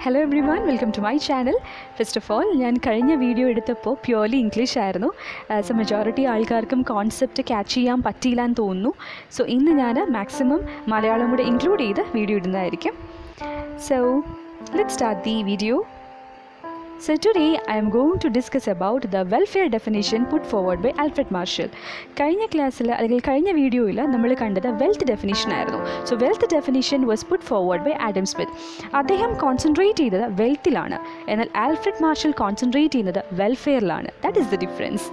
Hello everyone, welcome to my channel. First of all, ഞാൻ കഴിഞ്ഞ video എടുത്തപ്പോൾ purely English ആയിരുന്നു. ആസ് എ മെജോറിറ്റി ആൾക്കാർക്കും കോൺസെപ്റ്റ് ക്യാച്ച് ചെയ്യാൻ പറ്റിയില്ല എന്ന് തോന്നുന്നു. സോ ഇന്ന് ഞാൻ മാക്സിമം മലയാളം കൂടെ ഇൻക്ലൂഡ് ചെയ്ത് വീഡിയോ ഇടുന്നതായിരിക്കും. So let's start the video. So today I am going to discuss about the welfare definition put forward by Alfred Marshall. കഴിഞ്ഞ ക്ലാസ്സിൽ അല്ലെങ്കിൽ കഴിഞ്ഞ വീഡിയോയിൽ നമ്മൾ കണ്ടത് വെൽത്ത് ഡെഫിനിഷൻ ആയിരുന്നു. So wealth definition was put forward by Adam Smith. അദ്ദേഹം concentrate ചെയ്തത് വെൽത്തിലാണ്, എന്നാൽ ആൽഫ്രഡ് മാർഷൽ കോൺസെൻട്രേറ്റ് ചെയ്യുന്നത് വെൽഫെയറിലാണ്. That is the difference.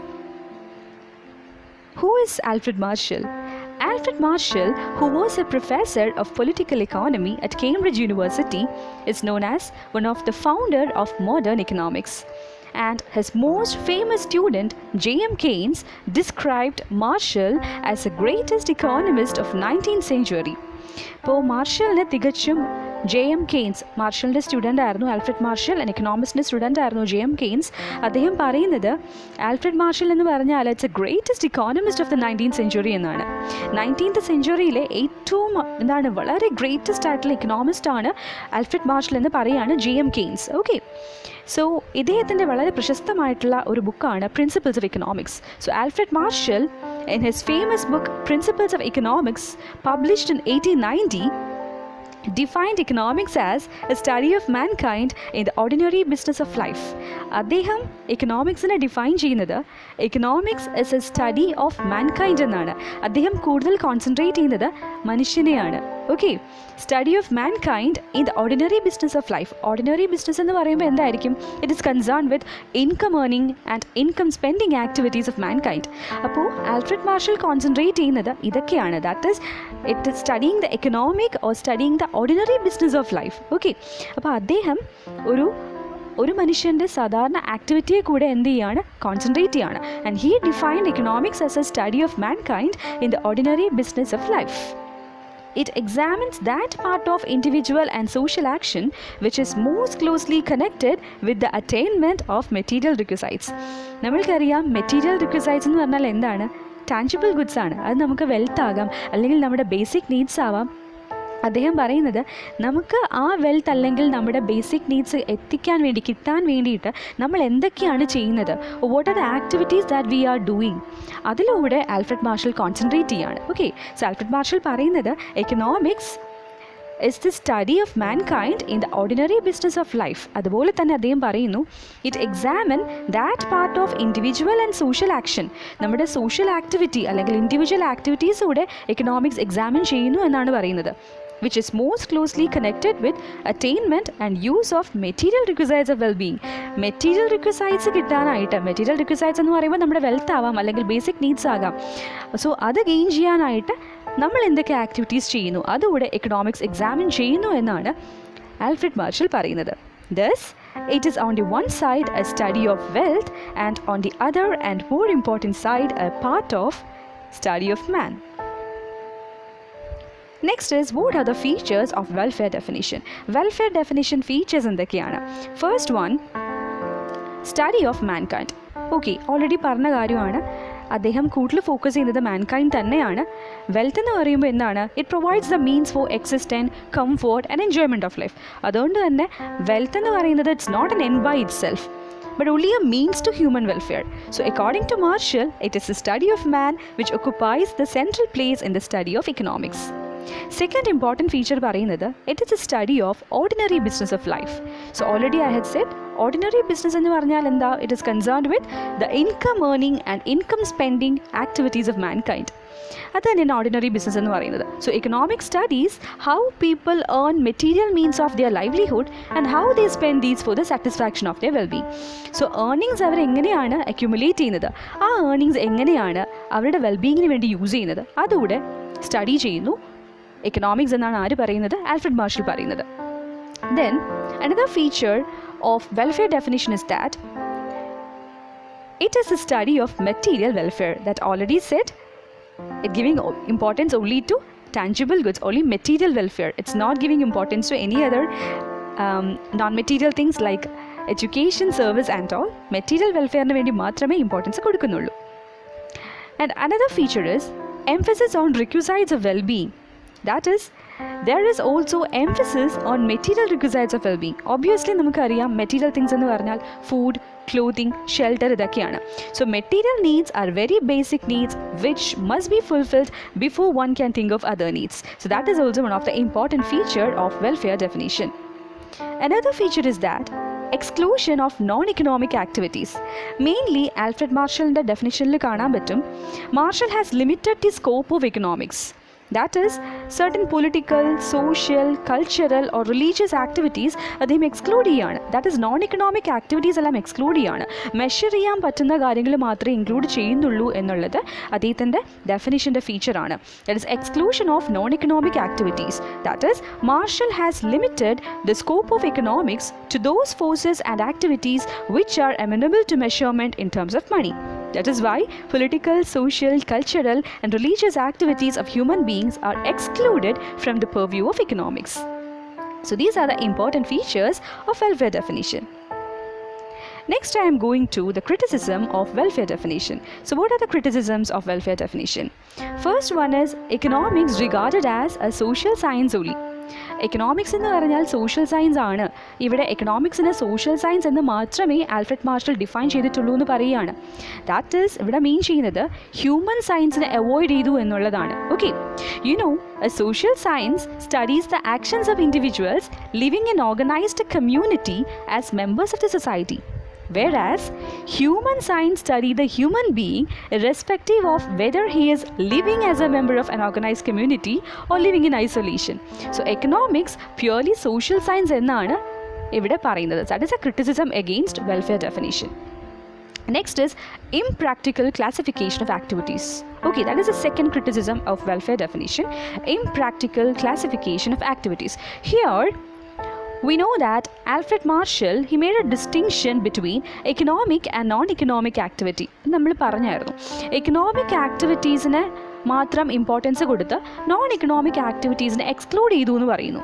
Who is Alfred Marshall? Alfred Marshall, who was a professor of political economy at Cambridge University, is known as one of the founder of modern economics. And his most famous student, J.M. Keynes, described Marshall as the greatest economist of 19th century. ഇപ്പോൾ മാർഷലിനെ തികച്ചും J.M. Keynes, മാർഷലിൻ്റെ student ആയിരുന്നു Alfred marshal, എക്കണോമിക്സിൻ്റെ student ആയിരുന്നു J.M. Keynes. അദ്ദേഹം പറയുന്നത് Alfred marshal എന്ന് പറഞ്ഞാൽ it's A greatest economist of the 19th century എന്നാണ്. 19th സെഞ്ച്വറിയിലെ ഏറ്റവും വളരെ ഗ്രേറ്റസ്റ്റ് ആയിട്ടുള്ള ഇക്കണോമിസ്റ്റ് ആണ് ആൽഫ്രഡ് മാർഷൽ എന്ന് പറയുകയാണ് J.M. Keynes. ഓക്കെ, സോ ഇദ്ദേഹത്തിൻ്റെ വളരെ പ്രശസ്തമായിട്ടുള്ള ഒരു ബുക്കാണ് principles of economics. So Alfred marshal in his famous book Principles of Economics, published in 1890, defined economics as a study of mankind in the ordinary business of life. അദ്ദേഹം എക്കണോമിക്സിനെ define ചെയ്യുന്നത് economics is a study of mankind എന്നാണ്. അദ്ദേഹം കൂടുതൽ കോൺസെൻട്രേറ്റ് ചെയ്യുന്നത് മനുഷ്യനെയാണ്. Okay, study of mankind in the ordinary business of life. Ordinary business എന്ന് പറയുമ്പോൾ എന്തായിരിക്കും? It is concern with income earning and income spending activities of mankind. അപ്പോൾ ആൽഫ്രഡ് മാർഷൽ കോൺസെൻട്രേറ്റ് ചെയ്യുന്നത് ഇതൊക്കെയാണ്. That is it is studying the economic or studying the ordinary business of life. Okay, അപ്പോൾ അദ്ദേഹം ഒരു മനുഷ്യൻ്റെ സാധാരണ ആക്ടിവിറ്റിയെ കൂടെ എന്ത് ചെയ്യാണ്? കോൺസെൻട്രേറ്റ് ചെയ്യാണ്. And he defined economics as A study of mankind in the ordinary business of life. It examines that part of individual and social action which is most closely connected with the attainment of material requisites. നമ്മൾക്കറിയാം material requisites എന്ന് പറഞ്ഞാൽ എന്താണ്? Tangible goods ആണ്. അത് നമുക്ക് wealth ആകാം, അല്ലെങ്കിൽ നമ്മുടെ ബേസിക് നീഡ്സ് ആവാം. അദ്ദേഹം പറയുന്നത് നമുക്ക് ആ വെൽത്ത് അല്ലെങ്കിൽ നമ്മുടെ ബേസിക് നീഡ്സ് കിട്ടാൻ വേണ്ടിയിട്ട് നമ്മൾ എന്തൊക്കെയാണ് ചെയ്യുന്നത്, what are the activities that we are doing, അതിലൂടെ ആൽഫ്രഡ് മാർഷൽ കോൺസെൻട്രേറ്റ് ചെയ്യാണ്. ഓക്കെ, സോ ആൽഫ്രഡ് മാർഷൽ പറയുന്നത് economics is the study of mankind in the ordinary business of life. അതുപോലെ തന്നെ അദ്ദേഹം പറയുന്നു it examine that part of individual and social action. നമ്മുടെ social activity അല്ലെങ്കിൽ individual ആക്ടിവിറ്റീസൂടെ economics examine ചെയ്യുന്നു എന്നാണ് പറയുന്നത്. which is most closely connected with attainment and use of material requisites of well-being. Material requisites കിട്ടാനായിട്ട്, മെറ്റീരിയൽ റിക്വസൈറ്റ്സ് എന്ന് പറയുമ്പോൾ നമ്മുടെ wealth ആവാം അല്ലെങ്കിൽ ബേസിക് നീഡ്സ് ആകാം. സോ അത് ഗെയിൻ ചെയ്യാനായിട്ട് നമ്മൾ എന്തൊക്കെ ആക്ടിവിറ്റീസ് ചെയ്യുന്നു, അതുകൂടെ എക്കണോമിക്സ് എക്സാമിൻ ചെയ്യുന്നു എന്നാണ് ആൽഫ്രഡ് മാർഷൽ പറയുന്നത്. Thus, it is on the one side a study of wealth and on the other and more important side a part of study of man. Next is, what are the features of welfare definition? Welfare definition features എന്തൊക്കെയാണ്? First one, study of mankind. Okay, already പറഞ്ഞ കാര്യമാണ്. അദ്ദേഹം കൂടുതൽ focus ചെയ്യുന്നത് mankind തന്നെയാണ്. Wealth എന്ന് പറയുമ്പോൾ എന്താണ്? It provides the means for existence, comfort and enjoyment of life. അതുകൊണ്ട് തന്നെ വെൽത്ത് എന്ന് പറയുന്നത് it's not an end by itself but only a means to human welfare. So according to Marshall, it is the study of man which occupies the central place in the study of economics. Second important feature പറയുന്നത് it is a study of ordinary business of life. So already I had said ordinary business എന്ന് പറഞ്ഞാൽ എന്താ? It is concerned with the income earning and income spending activities of mankind. അത് തന്നെയാണ് ordinary business എന്ന് പറയുന്നത്. So economic studies how people earn material means of their livelihood and how they spend these for the satisfaction of their wellbeing. So earnings അവരെങ്ങനെയാണ് accumulate ചെയ്യുന്നത്, ആ earnings എങ്ങനെയാണ് അവരുടെ വെൽബീങ്ങിന് വേണ്ടി യൂസ് ചെയ്യുന്നത്, അതുകൂടെ സ്റ്റഡി ചെയ്യുന്നു എക്കണോമിക്സ് എന്നാണ് ആര് പറയുന്നത്? ആൽഫ്രഡ് മാർഷൽ പറയുന്നത്. Then another feature of welfare definition is that it is a study of material welfare. That already said, it giving importance only to tangible goods, only material welfare. It's not giving importance to any other non-material things like education, service and all. Material welfare ne vendi maatrame importance kodukunnullu. And another feature is emphasis on requisites of well-being. That is, there is also emphasis on material requisites of well-being. Obviously നമുക്കറിയാം material things എന്ന് പറഞ്ഞാൽ food, clothing, shelter ഇതൊക്കെയാണ്. So material needs are very basic needs which must be fulfilled before one can think of other needs. So that is also one of the important feature of welfare definition. Another feature is that exclusion of non-economic activities. Mainly Alfred Marshall's definition il കാണാൻ പറ്റും. Marshall has limited the scope of economics. That is, certain political, social, cultural or religious activities അദ്ദേഹം exclude ചെയ്യാണ്. That is non economic activities എല്ലാം exclude ചെയ്യാണ്. Measure ചെയ്യാൻ പറ്റുന്ന കാര്യങ്ങൾ മാത്രമേ ഇൻക്ലൂഡ് ചെയ്യുന്നുള്ളൂ എന്നുള്ളത് അദ്ദേഹത്തിൻ്റെ ഡെഫിനിഷൻ്റെ ഫീച്ചറാണ്. That is exclusion of non economic activities. That is Marshall has limited the scope of economics to those forces and activities which are amenable to measurement in terms of money. That is why political, social, cultural and religious activities of human beings are excluded from the purview of economics. So these are the important features of welfare definition. Next I am going to the criticism of welfare definition. So what are the criticisms of welfare definition? First one is economics regarded as a social science only. Economics എന്ന് പറഞ്ഞാൽ social science ആണ്. ഇവിടെ എക്കണോമിക്സിനെ social science എന്ന് മാത്രമേ Alfred marshal define ചെയ്തിട്ടുള്ളൂ എന്ന് പറയുകയാണ്. That is ഇവിടെ മീൻ ചെയ്യുന്നത് ഹ്യൂമൻ സയൻസിനെ അവോയ്ഡ് ചെയ്തു എന്നുള്ളതാണ്. Okay, you know A social science studies the actions of individuals living in organised community as members of the society. Whereas human science study the human being irrespective of whether he is living as a member of an organized community or living in isolation. So economics purely social science എന്നാണ് ഇവിടെ പറയുന്നത്. That is a criticism against welfare definition. Next is impractical classification of activities. Okay, that is the second criticism of welfare definition. Impractical classification of activities. Here we know that Alfred Marshall, he made a distinction between economic and non-economic activity. നമ്മൾ പറഞ്ഞായിരുന്നു economic ആക്ടിവിറ്റീസിന് മാത്രം importance കൊടുത്ത് non economic ആക്ടിവിറ്റീസിനെ exclude ചെയ്തു എന്ന് പറയുന്നു.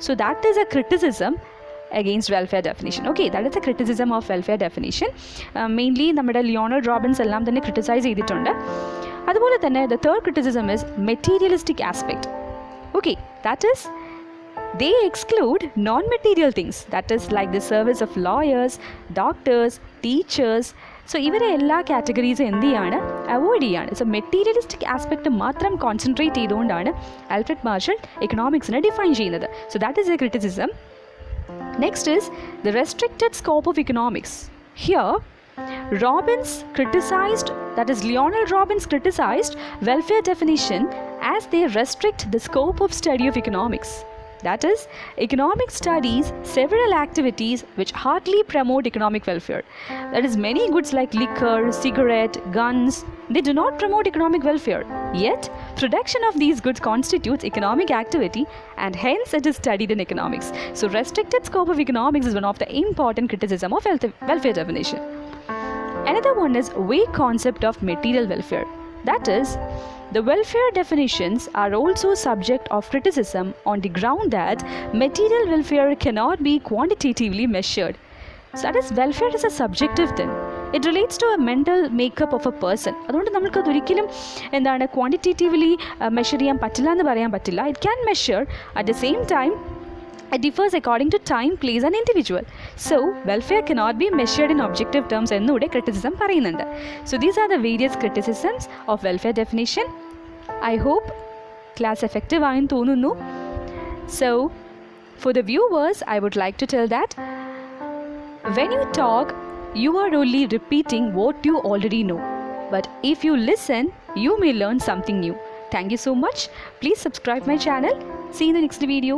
So that is A criticism against welfare definition. Okay, that is a criticism of welfare definition. Mainly നമ്മുടെ Lionel Robbins എല്ലാം തന്നെ ക്രിട്ടിസൈസ് ചെയ്തിട്ടുണ്ട്. അതുപോലെ തന്നെ the third criticism is materialistic aspect. Okay, that is they exclude non-material things, that is like the service of lawyers, doctors, teachers. So ഇവരെ എല്ലാ കാറ്റഗറീസും എന്ത് ചെയ്യാണ്, അവോയ്ഡ് ചെയ്യാണ്. സോ മെറ്റീരിയലിസ്റ്റിക് ആസ്പെക്റ്റ് മാത്രം കോൺസെൻട്രേറ്റ് ചെയ്തുകൊണ്ടാണ് ആൽഫ്രഡ് മാർഷൽ എക്കണോമിക്സിനെ ഡിഫൈൻ ചെയ്യുന്നത്. So that is A criticism. Next is the restricted scope of economics. Here Robbins criticized, that is Lionel Robbins criticized welfare definition as they restrict the scope of study of economics. That is, economics studies several activities which hardly promote economic welfare. That is, many goods like liquor, cigarette, guns, they do not promote economic welfare. Yet, production of these goods constitutes economic activity and hence it is studied in economics. So, restricted scope of economics is one of the important criticism of welfare definition. Another one is vague concept of material welfare. That is, the welfare definitions are also subject of criticism on the ground that material welfare cannot be quantitatively measured. So that is, welfare is a subjective thing. It relates to a mental makeup of a person. അതുകൊണ്ട് നമുക്ക് അതൊരിക്കലും എന്താണ് quantitatively measure ചെയ്യാൻ പറ്റില്ല എന്ന് പറയാൻ പറ്റില്ല. It can measure at the same time it differs according to time, place and individual. So welfare cannot be measured in objective terms എന്നുകൂടെ criticism പറയുന്നുണ്ട്. So these are the various criticisms of welfare definition. I hope class effective ആയെന്ന് തോന്നുന്നു. So for the viewers, I would like to tell that when you talk, you are only repeating what you already know. But if you listen, you may learn something new. Thank you so much. Please subscribe my channel. See you in the next video.